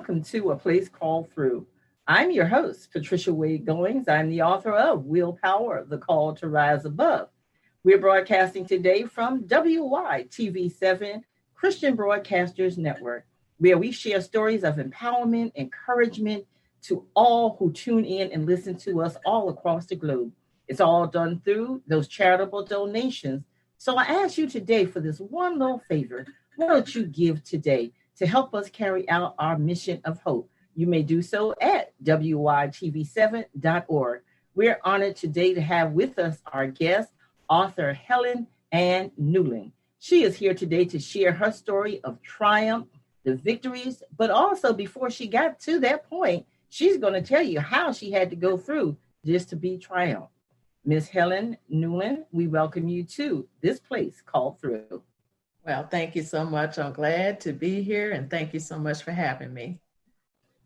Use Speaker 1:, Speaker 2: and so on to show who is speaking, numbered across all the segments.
Speaker 1: welcome to A Place Called Through. I'm your host, Patricia Wade Goings. I'm the author of Willpower, The Call to Rise Above. We're broadcasting today from WYTV7 Christian Broadcasters Network, where we share stories of empowerment, encouragement to all who tune in and listen to us all across the globe. It's all done through those charitable donations. So I ask you today for this one little favor. Why don't you give today to help us carry out our mission of hope? You may do so at wytv7.org. We're honored today to have with us our guest, author Helen Ann Newland. She is here today to share her story of triumph, the victories, but also before she got to that point, she's going to tell you how she had to go through just to be triumph. Miss Helen Newland, we welcome you to this place called Through.
Speaker 2: Well, thank you so much. I'm glad to be here, and thank you so much for having me.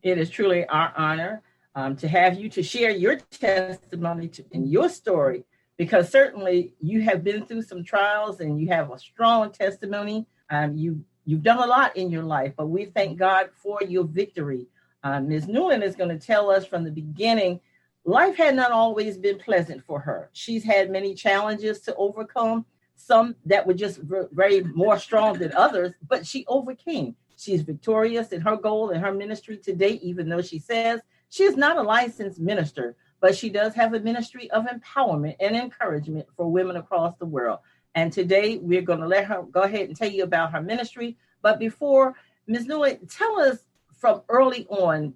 Speaker 1: It is truly our honor to have you to share your testimony and your story, because certainly you have been through some trials and you have a strong testimony. You've done a lot in your life, but we thank God for your victory. Ms. Newland is going to tell us from the beginning, life had not always been pleasant for her. She's had many challenges to overcome, some that were just very more strong than others, but she overcame. She's victorious in her goal and her ministry today, even though she says she is not a licensed minister, but she does have a ministry of empowerment and encouragement for women across the world. And today we're going to let her go ahead and tell you about her ministry. But before, Ms. Newland, tell us from early on,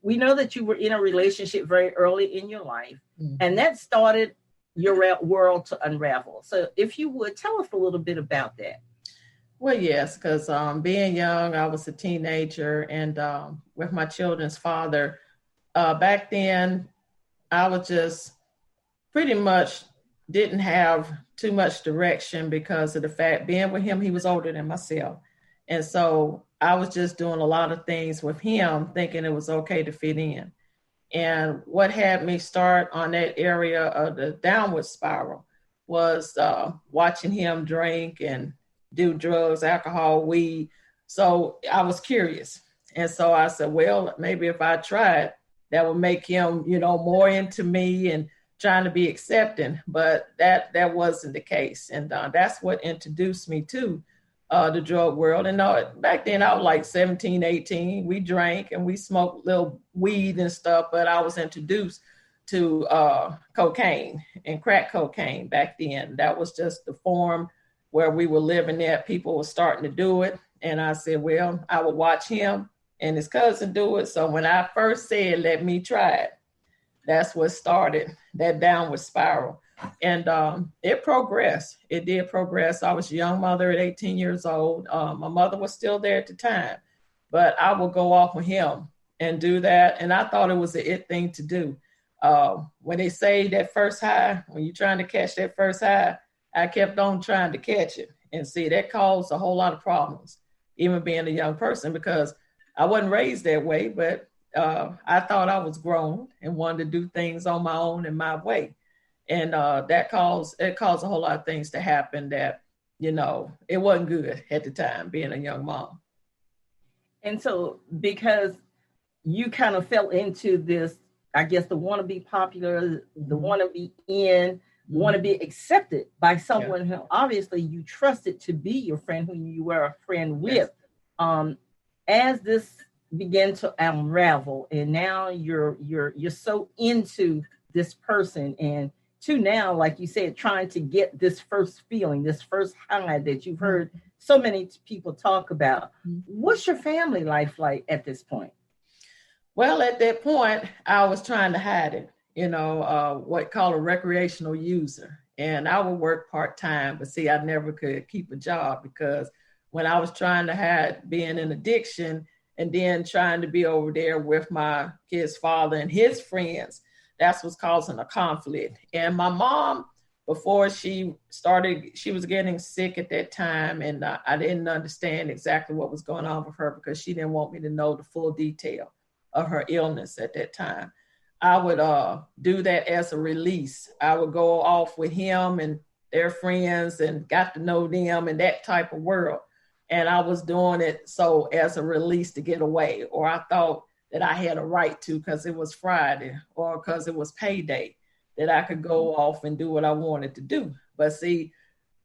Speaker 1: we know that you were in a relationship very early in your life, and that started your world to unravel. So if you would, tell us a little bit about that.
Speaker 2: Well, yes, because being young, I was a teenager, and with my children's father, back then, I was just pretty much didn't have too much direction because of the fact being with him, he was older than myself. And so I was just doing a lot of things with him, thinking it was okay to fit in. And what had me start on that area of the downward spiral was watching him drink and do drugs, alcohol, weed. So I was curious. And so I said, well, maybe if I tried, that would make him, more into me and trying to be accepting. But that wasn't the case. And that's what introduced me to the drug world. And back then I was like 17, 18. We drank and we smoked little weed and stuff, but I was introduced to cocaine and crack cocaine back then. That was just the form where we were living there. People were starting to do it. And I said, well, I would watch him and his cousin do it. So when I first said, let me try it, that's what started that downward spiral. And it progressed. It did progress. I was a young mother at 18 years old. My mother was still there at the time, but I would go off with him and do that. And I thought it was the it thing to do. When they say that first high, when you're trying to catch that first high, I kept on trying to catch it. And see, that caused a whole lot of problems, even being a young person, because I wasn't raised that way, but I thought I was grown and wanted to do things on my own and my way. And it caused a whole lot of things to happen that, it wasn't good at the time, being a young mom.
Speaker 1: And so because you kind of fell into this, I guess, the want to be popular, the want to be in, want to be accepted by someone who obviously you trusted to be your friend, who you were a friend with. Yes. As this began to unravel, and now you're so into this person, and to now, like you said, trying to get this first feeling, this first high that you've heard so many people talk about. What's your family life like at this point?
Speaker 2: Well, at that point, I was trying to hide it, what called a recreational user. And I would work part-time, but see, I never could keep a job because when I was trying to hide being in addiction and then trying to be over there with my kid's father and his friends, that's what's causing a conflict. And my mom, before she was getting sick at that time, and I didn't understand exactly what was going on with her because she didn't want me to know the full detail of her illness at that time. I would do that as a release. I would go off with him and their friends and got to know them and that type of world. and I was doing it so as a release to get away, or I thought that I had a right to because it was Friday or because it was payday, that I could go off and do what I wanted to do. But see,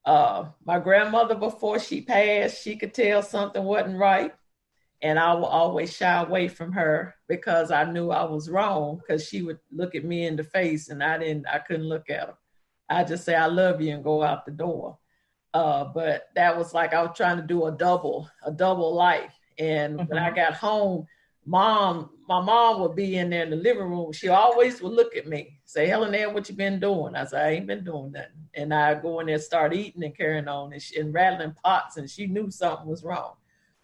Speaker 2: my grandmother, before she passed, she could tell something wasn't right. And I would always shy away from her because I knew I was wrong, because she would look at me in the face and I couldn't look at her. I just say, I love you and go out the door. But that was like, I was trying to do a double life. And when I got home, my mom would be in there in the living room. She always would look at me, say, Helen, what you been doing? I said, I ain't been doing nothing. And I go in there, start eating and carrying on and rattling pots. And she knew something was wrong.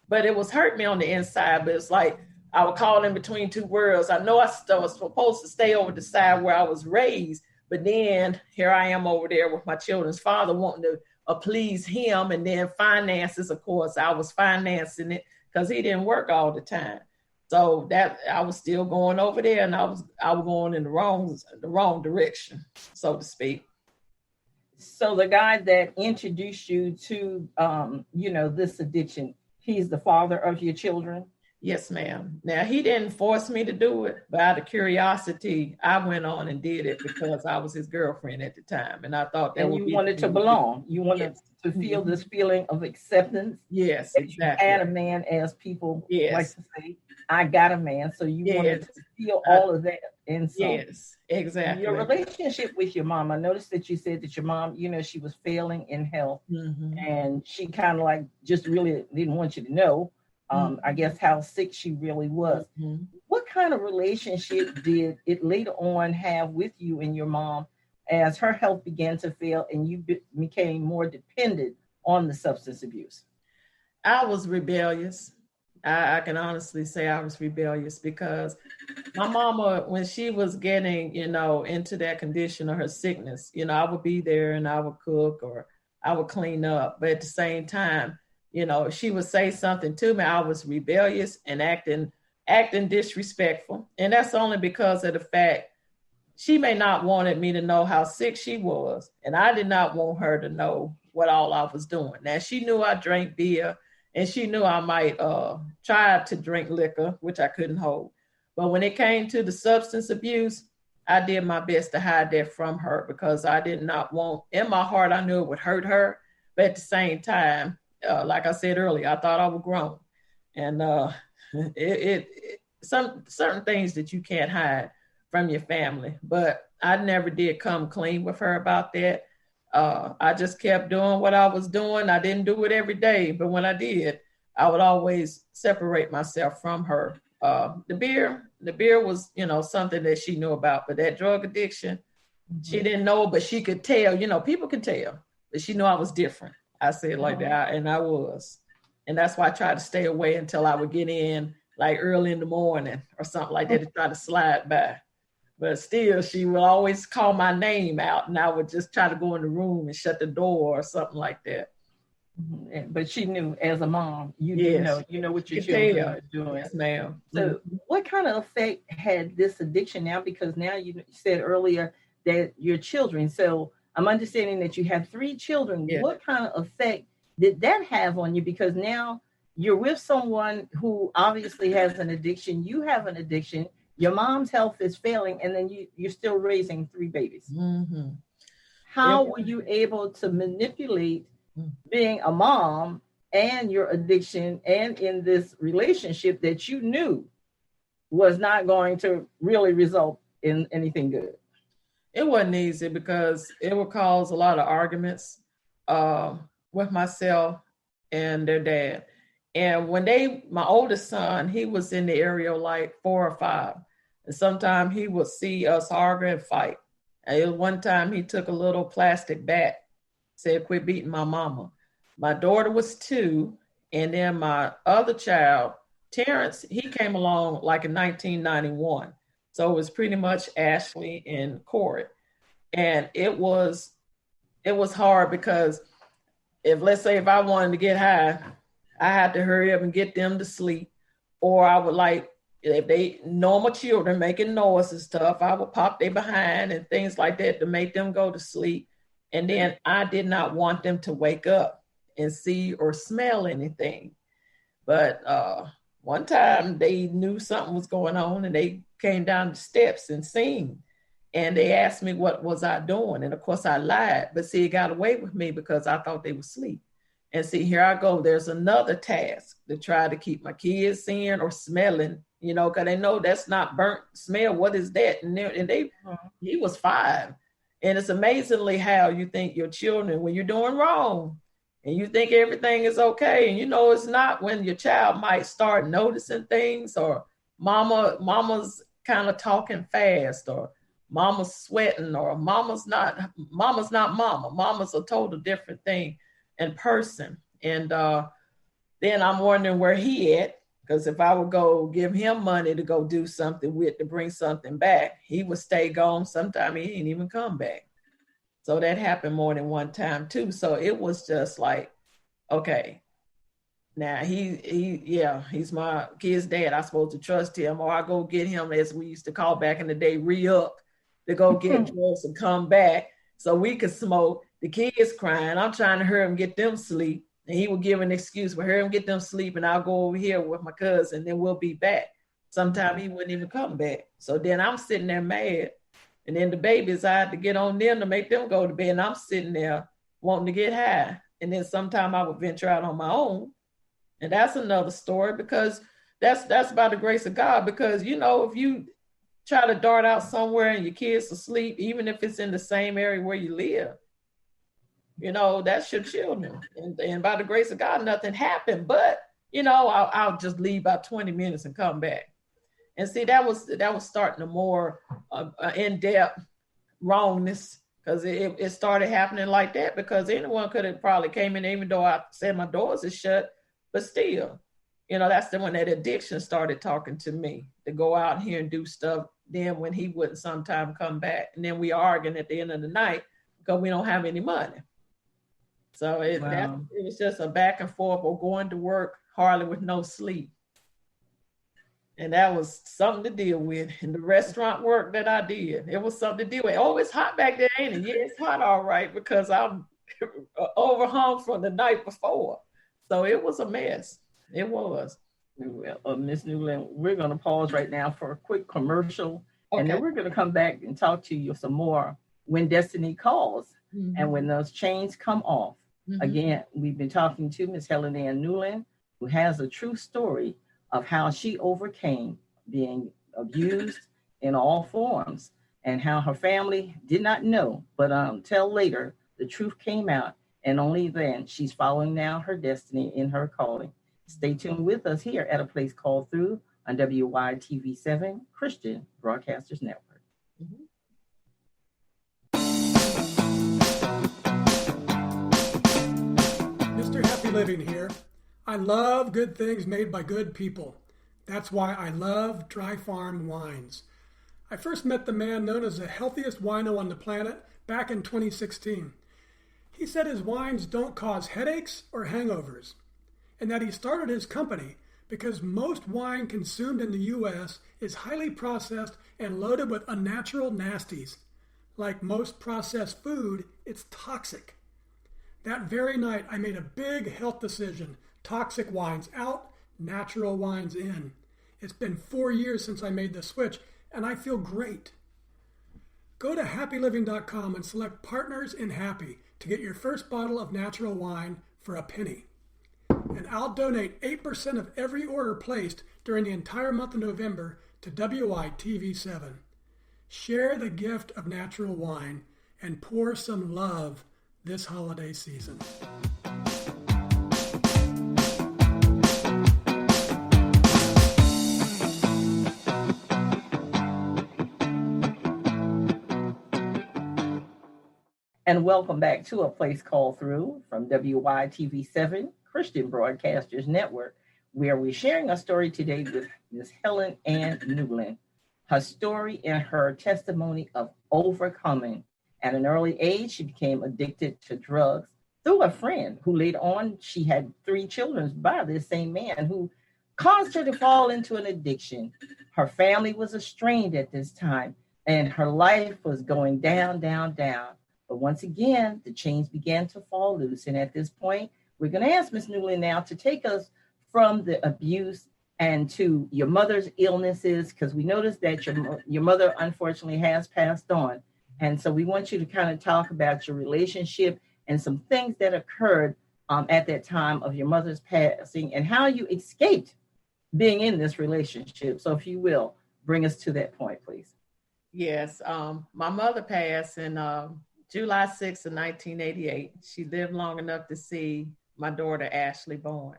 Speaker 2: But it was hurt me on the inside. But it's like I would call in between two worlds. I know I was supposed to stay over the side where I was raised, but then here I am over there with my children's father wanting to please him. And then finances, of course, I was financing it because he didn't work all the time. So that I was still going over there, and I was going in the wrong direction, so to speak.
Speaker 1: So the guy that introduced you to this addiction, he's the father of your children?
Speaker 2: Yes, ma'am. Now, he didn't force me to do it, but out of curiosity, I went on and did it because I was his girlfriend at the time. And I thought that
Speaker 1: you wanted to belong. You wanted to feel this feeling of acceptance.
Speaker 2: Yes, exactly.
Speaker 1: You had a man, as people like to say, I got a man. So you wanted to feel all of that. And so
Speaker 2: yes, exactly.
Speaker 1: Your relationship with your mom, I noticed that you said that your mom, she was failing in health, and she kind of like just really didn't want you to know, I guess, how sick she really was. What kind of relationship did it later on have with you and your mom as her health began to fail and you became more dependent on the substance abuse?
Speaker 2: I was rebellious. I can honestly say I was rebellious because my mama, when she was getting, into that condition of her sickness, I would be there and I would cook or I would clean up. But at the same time, she would say something to me, I was rebellious and acting disrespectful. And that's only because of the fact she may not wanted me to know how sick she was. And I did not want her to know what all I was doing. Now, she knew I drank beer and she knew I might try to drink liquor, which I couldn't hold. But when it came to the substance abuse, I did my best to hide that from her because I did not want, in my heart, I knew it would hurt her. But at the same time, like I said earlier, I thought I was grown. And some certain things that you can't hide from your family. But I never did come clean with her about that. I just kept doing what I was doing. I didn't do it every day, but when I did, I would always separate myself from her. The beer was, something that she knew about, but that drug addiction, she didn't know, but she could tell, people can tell, but she knew I was different. I say it like that, and I was. And that's why I tried to stay away until I would get in like early in the morning or something like that to try to slide by. But still, she would always call my name out, and I would just try to go in the room and shut the door or something like that.
Speaker 1: But she knew, as a mom, you know what your children are doing.
Speaker 2: Yes, ma'am.
Speaker 1: So what kind of effect had this addiction now? Because now you said earlier that your children, so I'm understanding that you have 3 children. Yeah. What kind of effect did that have on you? Because now you're with someone who obviously has an addiction. You have an addiction. Your mom's health is failing, and then you're still raising 3 babies. How were you able to manipulate being a mom and your addiction and in this relationship that you knew was not going to really result in anything good?
Speaker 2: It wasn't easy because it would cause a lot of arguments with myself and their dad. And when my oldest son, he was in the area like 4 or 5. And sometimes he would see us argue and fight. And one time he took a little plastic bat, said, quit beating my mama. My daughter was 2. And then my other child, Terrence, he came along like in 1991. So it was pretty much Ashley and Corey. And it was hard because let's say if I wanted to get high, I had to hurry up and get them to sleep. Or I would if they normal children making noise and stuff, I would pop their behind and things like that to make them go to sleep. And then I did not want them to wake up and see or smell anything. But one time they knew something was going on and they came down the steps and seen. And they asked me what was I doing. And of course I lied, but see, it got away with me because I thought they were asleep. And see, here I go. There's another task to try to keep my kids seeing or smelling, you know, because they know that's not burnt smell. What is that? He was 5. And it's amazingly how you think your children, when you're doing wrong and you think everything is okay, and you know it's not, when your child might start noticing things, or mama's kind of talking fast, or mama's sweating, or mama's not mama. Mama's a total different thing in person. And then I'm wondering where he at, because if I would go give him money to go do something with, to bring something back, he would stay gone. Sometimes he ain't even come back. So that happened more than one time too. So it was just like, okay, now he's my kid's dad. I'm supposed to trust him, or I go get him, as we used to call back in the day, re-up, to go get drugs and come back so we could smoke. The kids crying. I'm trying to hurry him, get them sleep. And he would give an excuse for hurry him, get them sleep, and I'll go over here with my cousin, then we'll be back. Sometimes he wouldn't even come back. So then I'm sitting there mad. And then the babies, I had to get on them to make them go to bed. And I'm sitting there wanting to get high. And then sometime I would venture out on my own. And that's another story, because that's by the grace of God. Because, you know, if you try to dart out somewhere and your kids asleep, even if it's in the same area where you live, you know, that's your children. And by the grace of God, nothing happened. But, you know, I'll just leave about 20 minutes and come back. And see, that was starting a more in-depth wrongness, because it started happening like that, because anyone could have probably came in, even though I said my doors is shut, but still, you know, that's when that addiction started talking to me, to go out here and do stuff. Then when he wouldn't sometime come back, and then we arguing at the end of the night because we don't have any money. So it was just a back and forth, or going to work hardly with no sleep. And that was something to deal with. And the restaurant work that I did, it was something to deal with. Oh, it's hot back there, ain't it? Yeah, it's hot, all right, because I'm overhung from the night before. So it was a mess. It was.
Speaker 1: Ms. Newland, we're going to pause right now for a quick commercial. Okay. And then we're going to come back and talk to you some more when destiny calls, and when those chains come off. Again, we've been talking to Ms. Helen Ann Newland, who has a true story of how she overcame being abused in all forms, and how her family did not know, but until later, the truth came out, and only then she's following now her destiny in her calling. Stay tuned with us here at A Place Called Through on WYTV7 Christian Broadcasters Network.
Speaker 3: Mr. Happy Living here. I love good things made by good people. That's why I love Dry Farm Wines. I first met the man known as the healthiest wino on the planet back in 2016. He said his wines don't cause headaches or hangovers, and that he started his company because most wine consumed in the U.S. is highly processed and loaded with unnatural nasties. Like most processed food, it's toxic. That very night, I made a big health decision. Toxic wines out, natural wines in. It's been 4 years since I made the switch, and I feel great. Go to happyliving.com and select Partners in Happy to get your first bottle of natural wine for a penny. And I'll donate 8% of every order placed during the entire month of November to WITV7. Share the gift of natural wine and pour some love this holiday season.
Speaker 1: And welcome back to A Place Called Through from WYTV7 Christian Broadcasters Network, where we're sharing a story today with Ms. Helen Ann Newland. Her story and her testimony of overcoming. At an early age, she became addicted to drugs through a friend who later on, she had 3 children by this same man who caused her to fall into an addiction. Her family was estranged at this time, and her life was going down, down, down. But once again, the chains began to fall loose. And at this point, we're going to ask Ms. Newland now to take us from the abuse and to your mother's illnesses, because we noticed that your mother unfortunately has passed on. And so we want you to kind of talk about your relationship and some things that occurred at that time of your mother's passing and how you escaped being in this relationship. So if you will, bring us to that point, please.
Speaker 2: Yes. My mother passed in July 6th of 1988. She lived long enough to see my daughter, Ashley, born.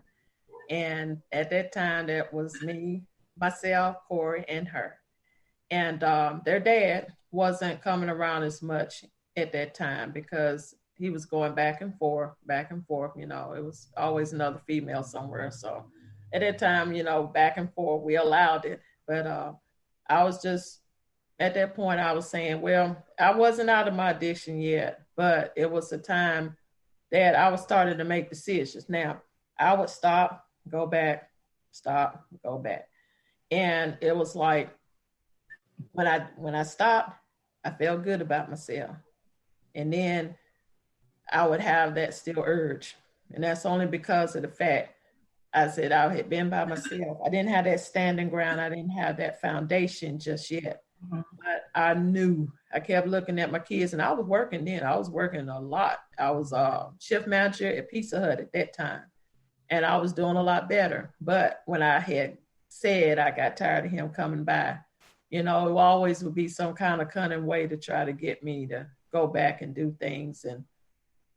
Speaker 2: And at that time, that was me, myself, Corey, and her. And their dad wasn't coming around as much at that time because he was going back and forth. You know, it was always another female somewhere. So at that time, you know, back and forth, we allowed it. But I was just, at that point, I was saying, well, I wasn't out of my addiction yet, but it was a time that I was starting to make decisions. Now, I would stop, go back, stop, go back. And it was like, when I stopped, I felt good about myself. And then I would have that still urge. And that's only because of the fact I said I had been by myself. I didn't have that standing ground. I didn't have that foundation just yet. Mm-hmm. But I knew. I kept looking at my kids, and I was working then. I was working a lot. I was shift manager at Pizza Hut at that time. And I was doing a lot better. But when I had said I got tired of him coming by, you know, it always would be some kind of cunning way to try to get me to go back and do things. And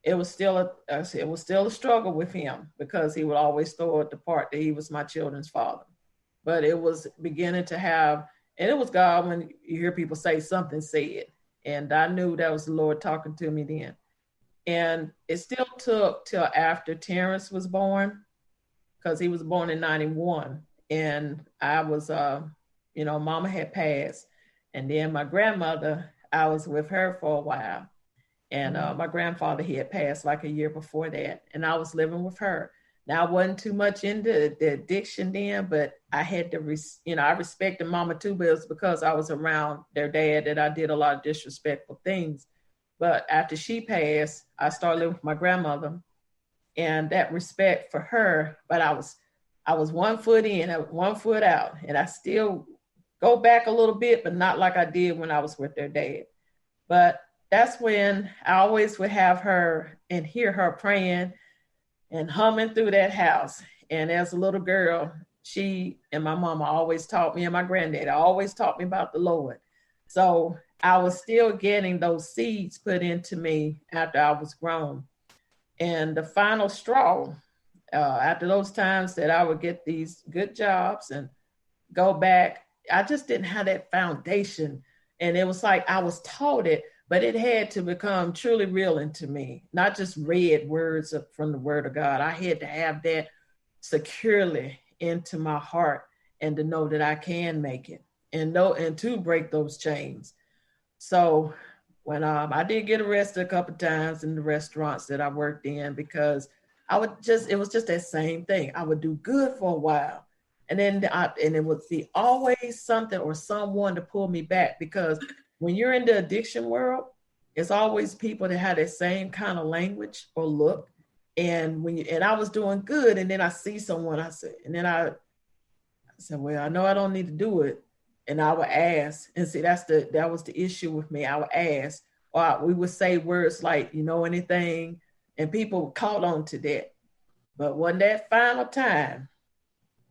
Speaker 2: it was still a struggle with him because he would always throw at the part that he was my children's father. But it was beginning to have, and it was God when you hear people say something said. And I knew that was the Lord talking to me then. And it still took till after Terrence was born, because he was born in 91. And I was, you know, Mama had passed. And then my grandmother, I was with her for a while. And my grandfather, he had passed like a year before that. And I was living with her. Now, I wasn't too much into the addiction then, but I had to, I respected Mama too, but it was because I was around their dad that I did a lot of disrespectful things. But after she passed, I started living with my grandmother, and that respect for her, but I was 1 foot in, 1 foot out, and I still go back a little bit, but not like I did when I was with their dad. But that's when I always would have her and hear her praying and humming through that house. And as a little girl, she and my mama always taught me, and my granddad always taught me about the Lord. So I was still getting those seeds put into me after I was grown. And the final straw, after those times that I would get these good jobs and go back, I just didn't have that foundation. And it was like I was taught it, but it had to become truly real into me, not just read words from the Word of God. I had to have that securely into my heart and to know that I can make it and to break those chains. So when I did get arrested a couple of times in the restaurants that I worked in, because it was just that same thing. I would do good for a while. And then it would be always something or someone to pull me back, because when you're in the addiction world, it's always people that have that same kind of language or look. And I was doing good, and then I see someone, I said, well, I know I don't need to do it. And I would ask, and see, that was the issue with me. I would ask, or we would say words like, you know, anything, and people caught on to that. But when that final time,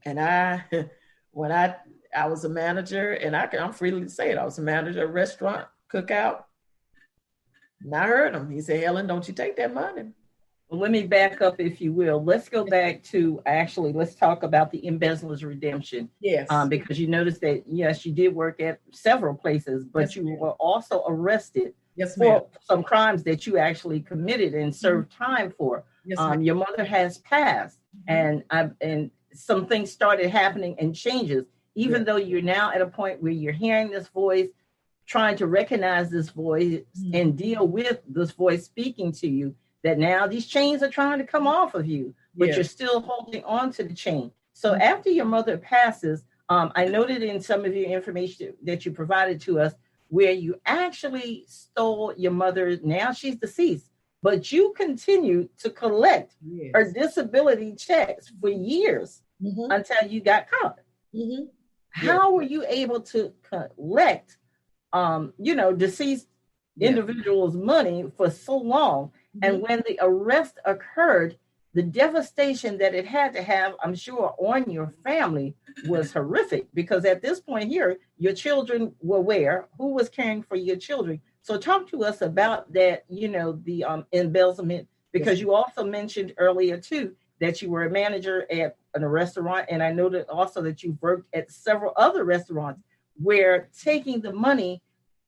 Speaker 2: and when I was a manager, and I'm freely to say it, I was a manager of a restaurant, cookout, and I heard him. He said, Helen, don't you take that money.
Speaker 1: Well, let me back up, if you will. Let's go back to, let's talk about the embezzler's redemption.
Speaker 2: Yes.
Speaker 1: Because you noticed that, yes, you did work at several places, but yes, you were also arrested for some crimes that you actually committed and served time for. Yes, your mother has passed, and some things started happening and changes, even though you're now at a point where you're hearing this voice, trying to recognize this voice and deal with this voice speaking to you, that now these chains are trying to come off of you, but you're still holding on to the chain. So after your mother passes, I noted in some of your information that you provided to us where you actually stole your mother. Now she's deceased, but you continued to collect
Speaker 2: Yes.
Speaker 1: her disability checks for years until you got caught. How were you able to collect, deceased individuals' money for so long? And when the arrest occurred, the devastation that it had to have, I'm sure, on your family was horrific, because at this point here, your children were where? Who was caring for your children? So talk to us about that, the embezzlement, because you also mentioned earlier too that you were a manager at a restaurant, and I know that also that you've worked at several other restaurants where taking the money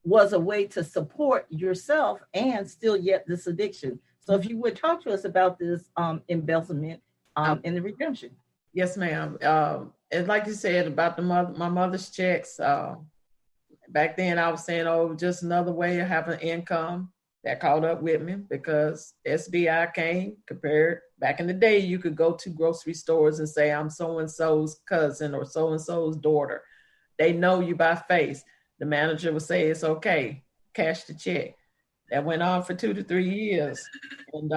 Speaker 1: was a way to support yourself and still yet this addiction. So if you would talk to us about this embezzlement and the redemption.
Speaker 2: Yes, ma'am. And like you said about my mother's checks, back then I was saying, just another way of having income. That caught up with me because SBI came. Compared back in the day, you could go to grocery stores and say, I'm so-and-so's cousin or so-and-so's daughter. They know you by face. The manager would say, it's okay, cash the check. That went on for 2 to 3 years. And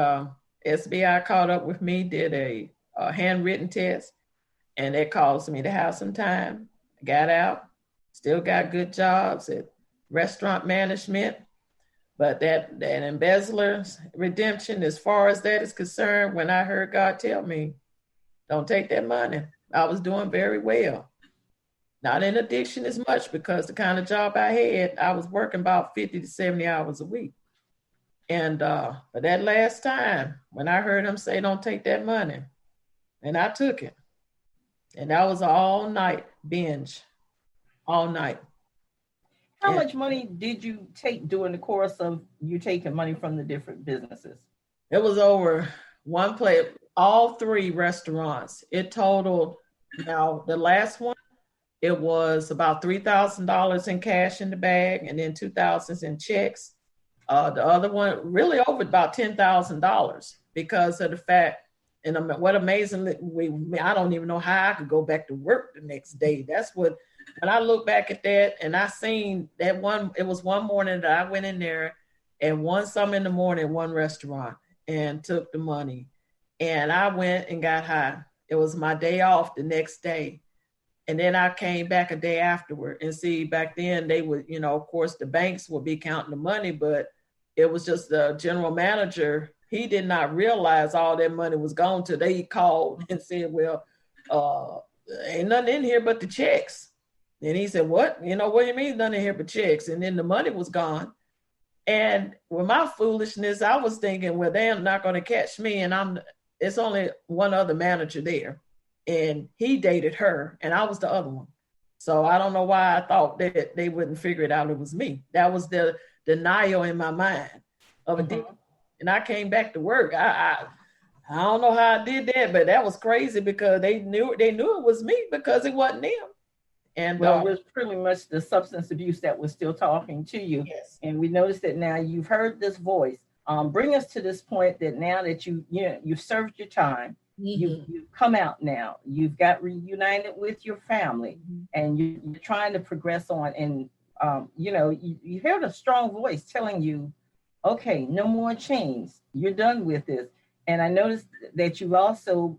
Speaker 2: SBI caught up with me, did a handwritten test, and it caused me to have some time. Got out, still got good jobs at restaurant management. But that embezzler's redemption, as far as that is concerned, when I heard God tell me, don't take that money, I was doing very well. Not in addiction as much, because the kind of job I had, I was working about 50 to 70 hours a week. And but that last time, when I heard him say, don't take that money, and I took it. And that was all night binge, all night.
Speaker 1: How much money did you take during the course of you taking money from the different businesses?
Speaker 2: It was over one plate, all 3 restaurants. It totaled, now the last one, it was about $3,000 in cash in the bag and then $2,000 in checks. The other one really over about $10,000 because of the fact, and what amazingly, I don't even know how I could go back to work the next day. That's what, when I look back at that and I seen that one, it was one morning that I went in there and won some in the morning, one restaurant, and took the money. And I went and got high. It was my day off the next day. And then I came back a day afterward, and see, back then they would, of course the banks would be counting the money, but it was just the general manager. He did not realize all that money was gone till they called and said, well, ain't nothing in here but the checks. And he said, what? What do you mean nothing in here but checks? And then the money was gone. And with my foolishness, I was thinking, well, they're not going to catch me. And it's only one other manager there. And he dated her, and I was the other one. So I don't know why I thought that they wouldn't figure it out. It was me. That was the denial in my mind of addiction. And I came back to work. I don't know how I did that, but that was crazy because they knew it was me because it wasn't them. And
Speaker 1: well, it was pretty much the substance abuse that was still talking to you.
Speaker 2: Yes.
Speaker 1: And we noticed that now you've heard this voice. Bring us to this point that now that you've served your time, you've come out now, you've got reunited with your family, and you're trying to progress on. And you heard a strong voice telling you, okay, no more chains. You're done with this. And I noticed that you've also,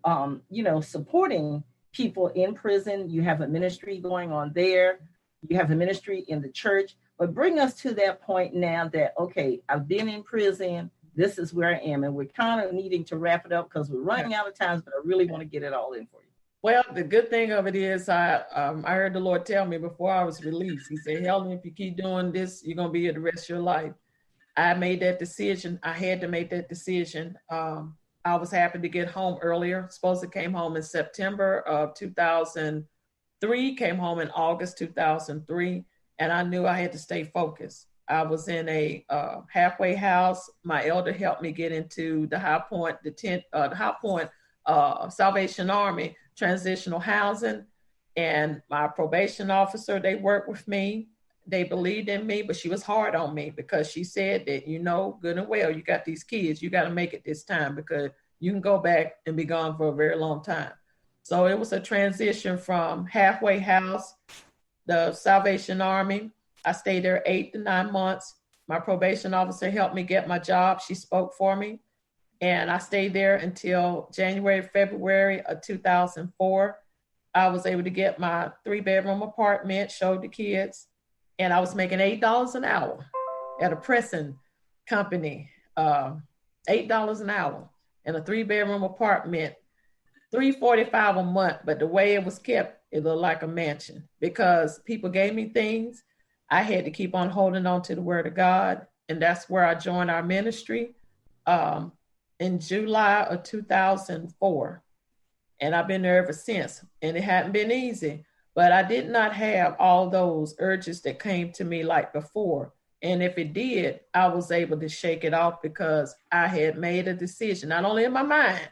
Speaker 1: supporting people in prison. You have a ministry going on there. You have a ministry in the church. But bring us to that point now that, okay, I've been in prison. This is where I am. And we're kind of needing to wrap it up because we're running out of time, but I really want to get it all in for you.
Speaker 2: Well, the good thing of it is I heard the Lord tell me before I was released. He said, Helen, if you keep doing this, you're going to be here the rest of your life. I made that decision. I had to make that decision. I was happy to get home earlier. Supposed to came home in September of 2003, came home in August 2003, and I knew I had to stay focused. I was in a halfway house. My elder helped me get into the High Point, Salvation Army transitional housing, and my probation officer, they worked with me. They believed in me, but she was hard on me because she said that, good and well, you got these kids, you got to make it this time because you can go back and be gone for a very long time. So it was a transition from halfway house, the Salvation Army. I stayed there 8 to 9 months. My probation officer helped me get my job. She spoke for me. And I stayed there until February of 2004. I was able to get my 3-bedroom apartment, showed the kids, and I was making $8 an hour at a pressing company, $8 an hour in a 3-bedroom apartment, $345 a month. But the way it was kept, it looked like a mansion because people gave me things. I had to keep on holding on to the word of God. And that's where I joined our ministry in July of 2004. And I've been there ever since. And it hadn't been easy, but I did not have all those urges that came to me like before. And if it did, I was able to shake it off because I had made a decision, not only in my mind,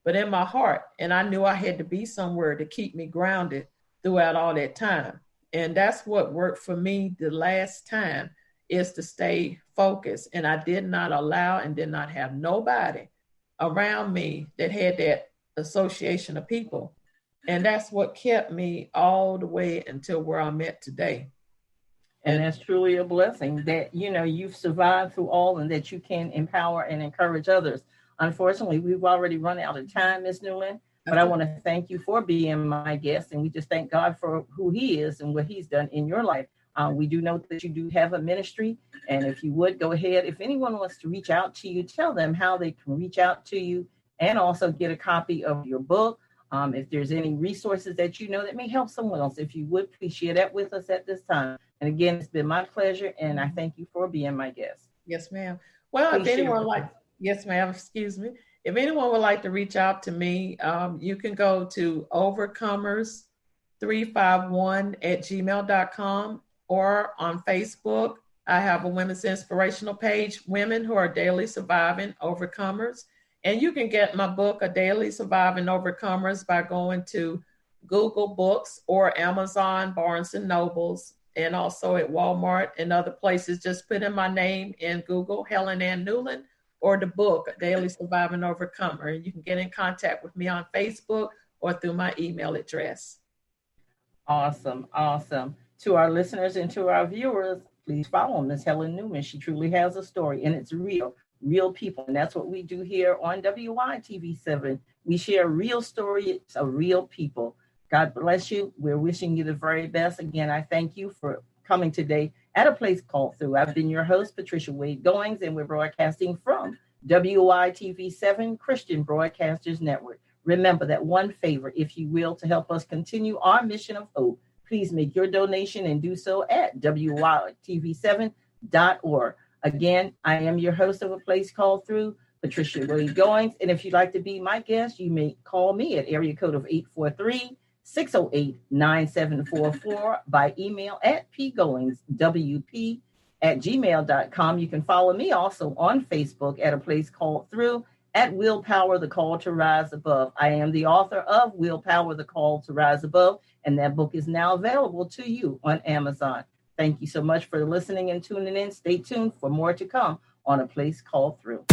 Speaker 2: but in my heart. And I knew I had to be somewhere to keep me grounded throughout all that time. And that's what worked for me the last time, is to stay focused. And I did not allow and did not have nobody around me that had that association of people. And that's what kept me all the way until where I'm at today.
Speaker 1: And that's truly a blessing that, you've survived through all and that you can empower and encourage others. Unfortunately, we've already run out of time, Ms. Newland, but I want to thank you for being my guest. And we just thank God for who he is and what he's done in your life. We do know that you do have a ministry. And if you would go ahead, if anyone wants to reach out to you, tell them how they can reach out to you and also get a copy of your book. If there's any resources that that may help someone else, if you would, please share that with us at this time. And again, it's been my pleasure, and I thank you for being my guest.
Speaker 2: Yes, ma'am. Well, if anyone yes, ma'am, excuse me. If anyone would like to reach out to me, you can go to overcomers351@gmail.com or on Facebook. I have a women's inspirational page, Women Who Are Daily Surviving Overcomers. And you can get my book, A Daily Surviving Overcomers, by going to Google Books or Amazon, Barnes and Nobles, and also at Walmart and other places. Just put in my name in Google, Helen Ann Newland, or the book, A Daily Surviving Overcomer. And you can get in contact with me on Facebook or through my email address.
Speaker 1: Awesome. To our listeners and to our viewers, please follow Ms. Helen Newman. She truly has a story, and it's real people. And that's what we do here on WYTV7. We share real stories of real people. God bless you. We're wishing you the very best. Again, I thank you for coming today at A Place Called Through. I've been your host, Patricia Wade Goings, and we're broadcasting from WYTV7 Christian Broadcasters Network. Remember that one favor, if you will, to help us continue our mission of hope, please make your donation and do so at WYTV7.org. Again, I am your host of A Place Called Through, Patricia Wade Goings. And if you'd like to be my guest, you may call me at area code of 843-608-9744 by email at pgoingswp@gmail.com. You can follow me also on Facebook at A Place Called Through, at Willpower, the Call to Rise Above. I am the author of Willpower, the Call to Rise Above, and that book is now available to you on Amazon. Thank you so much for listening and tuning in. Stay tuned for more to come on A Place Called Through.